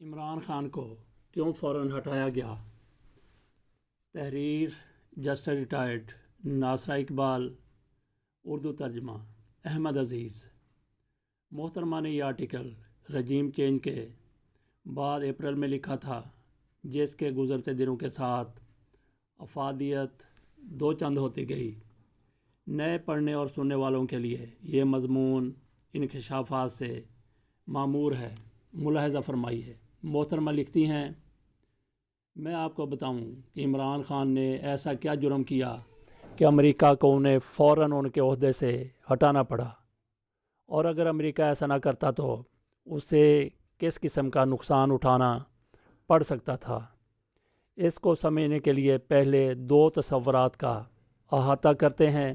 عمران خان کو کیوں فوراً ہٹایا گیا؟ تحریر جسٹ ریٹائرڈ، ناصرہ اقبال، اردو ترجمہ احمد عزیز۔ محترمہ نے یہ آرٹیکل رجیم چینج کے بعد اپریل میں لکھا تھا، جس کے گزرتے دنوں کے ساتھ افادیت دو چند ہوتی گئی۔ نئے پڑھنے اور سننے والوں کے لیے یہ مضمون انکشافات سے معمور ہے۔ ملاحظہ فرمائیے، محترمہ لکھتی ہیں، میں آپ کو بتاؤں کہ عمران خان نے ایسا کیا جرم کیا کہ امریکہ کو انہیں فوراً ان کے عہدے سے ہٹانا پڑا، اور اگر امریکہ ایسا نہ کرتا تو اسے کس قسم کا نقصان اٹھانا پڑ سکتا تھا۔ اس کو سمجھنے کے لیے پہلے دو تصورات کا احاطہ کرتے ہیں۔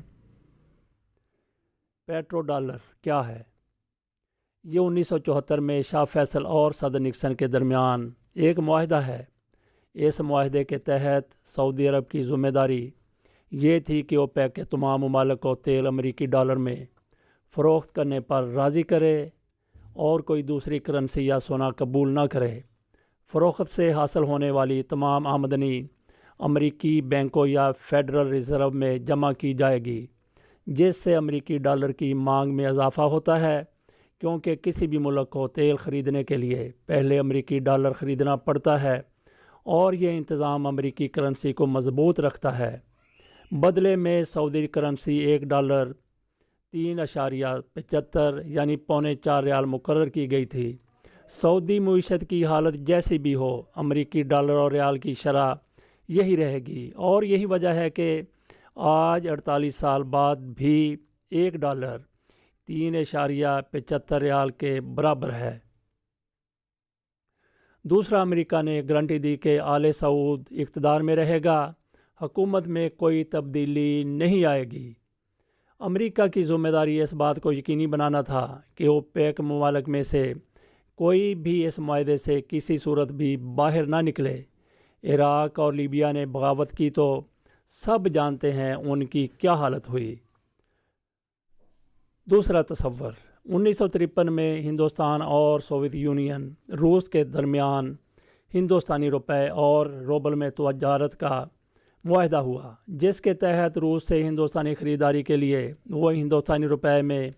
پیٹرو ڈالر کیا ہے؟ یہ 1974 میں شاہ فیصل اور صدر نکسن کے درمیان ایک معاہدہ ہے۔ اس معاہدے کے تحت سعودی عرب کی ذمہ داری یہ تھی کہ اوپیک کے تمام ممالک کو تیل امریکی ڈالر میں فروخت کرنے پر راضی کرے اور کوئی دوسری کرنسی یا سونا قبول نہ کرے۔ فروخت سے حاصل ہونے والی تمام آمدنی امریکی بینکوں یا فیڈرل ریزرو میں جمع کی جائے گی، جس سے امریکی ڈالر کی مانگ میں اضافہ ہوتا ہے، کیونکہ کسی بھی ملک کو تیل خریدنے کے لیے پہلے امریکی ڈالر خریدنا پڑتا ہے، اور یہ انتظام امریکی کرنسی کو مضبوط رکھتا ہے۔ بدلے میں سعودی کرنسی ایک ڈالر 3.75 یعنی ¾ ریال مقرر کی گئی تھی۔ سعودی معیشت کی حالت جیسی بھی ہو، امریکی ڈالر اور ریال کی شرح یہی رہے گی، اور یہی وجہ ہے کہ آج 48 سال بعد بھی ایک ڈالر 3.75 ریال کے برابر ہے۔ دوسرا، امریکہ نے گارنٹی دی کہ آل سعود اقتدار میں رہے گا، حکومت میں کوئی تبدیلی نہیں آئے گی۔ امریکہ کی ذمہ داری اس بات کو یقینی بنانا تھا کہ اوپیک ممالک میں سے کوئی بھی اس معاہدے سے کسی صورت بھی باہر نہ نکلے۔ عراق اور لیبیا نے بغاوت کی تو سب جانتے ہیں ان کی کیا حالت ہوئی۔ دوسرا تصور، 1953 میں ہندوستان اور سوویت یونین روس کے درمیان ہندوستانی روپے اور روبل میں تجارت کا معاہدہ ہوا، جس کے تحت روس سے ہندوستانی خریداری کے لیے وہ ہندوستانی روپے میں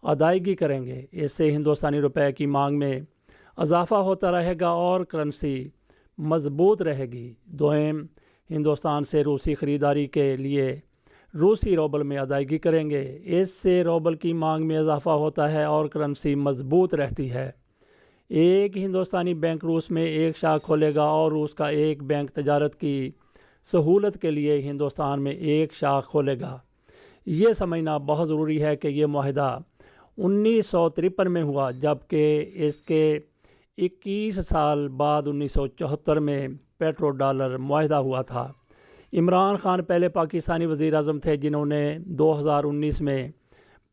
ادائیگی کریں گے۔ اس سے ہندوستانی روپے کی مانگ میں اضافہ ہوتا رہے گا اور کرنسی مضبوط رہے گی۔ دوئم، ہندوستان سے روسی خریداری کے لیے روسی روبل میں ادائیگی کریں گے۔ اس سے روبل کی مانگ میں اضافہ ہوتا ہے اور کرنسی مضبوط رہتی ہے۔ ایک ہندوستانی بینک روس میں ایک شاخ کھولے گا اور روس کا ایک بینک تجارت کی سہولت کے لیے ہندوستان میں ایک شاخ کھولے گا۔ یہ سمجھنا بہت ضروری ہے کہ یہ معاہدہ 1953 میں ہوا، جبکہ اس کے 21 سال بعد 1974 میں پیٹرو ڈالر معاہدہ ہوا تھا۔ عمران خان پہلے پاکستانی وزیر اعظم تھے جنہوں نے 2019 میں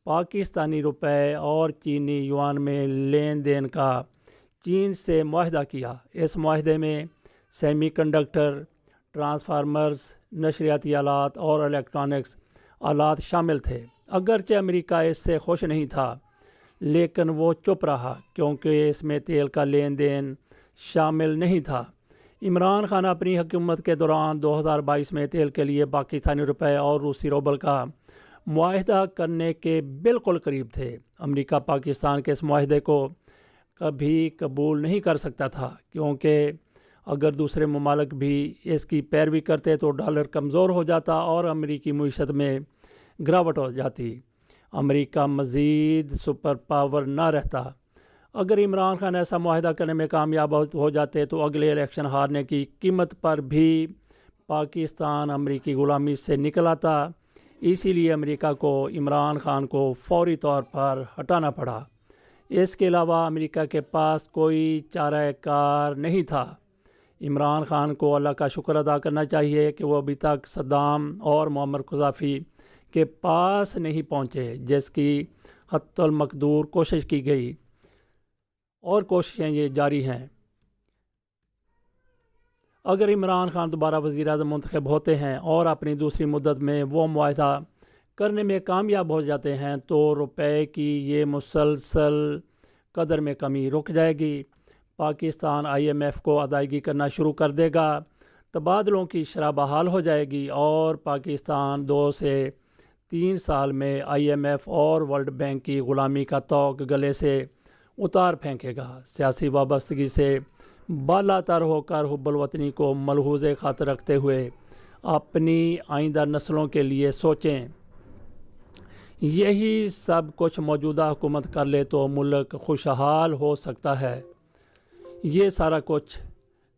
پاکستانی روپے اور چینی یوان میں لین دین کا چین سے معاہدہ کیا۔ اس معاہدے میں سیمی کنڈکٹر، ٹرانسفارمرز، نشریاتی آلات اور الیکٹرانکس آلات شامل تھے۔ اگرچہ امریکہ اس سے خوش نہیں تھا، لیکن وہ چپ رہا کیونکہ اس میں تیل کا لین دین شامل نہیں تھا۔ عمران خان اپنی حکومت کے دوران 2022 میں تیل کے لیے پاکستانی روپے اور روسی روبل کا معاہدہ کرنے کے بالکل قریب تھے۔ امریکہ پاکستان کے اس معاہدے کو کبھی قبول نہیں کر سکتا تھا، کیونکہ اگر دوسرے ممالک بھی اس کی پیروی کرتے تو ڈالر کمزور ہو جاتا اور امریکی معیشت میں گراوٹ ہو جاتی۔ امریکہ مزید سپر پاور نہ رہتا۔ اگر عمران خان ایسا معاہدہ کرنے میں کامیاب ہو جاتے تو اگلے الیکشن ہارنے کی قیمت پر بھی پاکستان امریکی غلامی سے نکل آتا۔ اسی لیے امریکہ کو عمران خان کو فوری طور پر ہٹانا پڑا۔ اس کے علاوہ امریکہ کے پاس کوئی چارہ کار نہیں تھا۔ عمران خان کو اللہ کا شکر ادا کرنا چاہیے کہ وہ ابھی تک صدام اور معمر قذافی کے پاس نہیں پہنچے، جس کی حتی المقدور کوشش کی گئی، اور کوششیں یہ جاری ہیں۔ اگر عمران خان دوبارہ وزیر اعظم منتخب ہوتے ہیں اور اپنی دوسری مدت میں وہ معاہدہ کرنے میں کامیاب ہو جاتے ہیں تو روپے کی یہ مسلسل قدر میں کمی رک جائے گی۔ پاکستان IMF کو ادائیگی کرنا شروع کر دے گا، تبادلوں کی شرح بحال ہو جائے گی اور پاکستان 2 سے 3 سال میں IMF اور ورلڈ بینک کی غلامی کا طوق گلے سے اتار پھینکے گا۔ سیاسی وابستگی سے بالا تر ہو کر حب الوطنی کو ملحوظ خاطر رکھتے ہوئے اپنی آئندہ نسلوں کے لیے سوچیں۔ یہی سب کچھ موجودہ حکومت کر لے تو ملک خوشحال ہو سکتا ہے۔ یہ سارا کچھ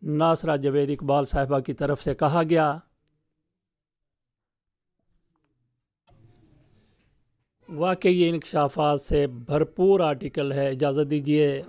ناصرہ جاوید اقبال صاحبہ کی طرف سے کہا گیا۔ واقعی یہ انکشافات سے بھرپور آرٹیکل ہے، اجازت دیجیے۔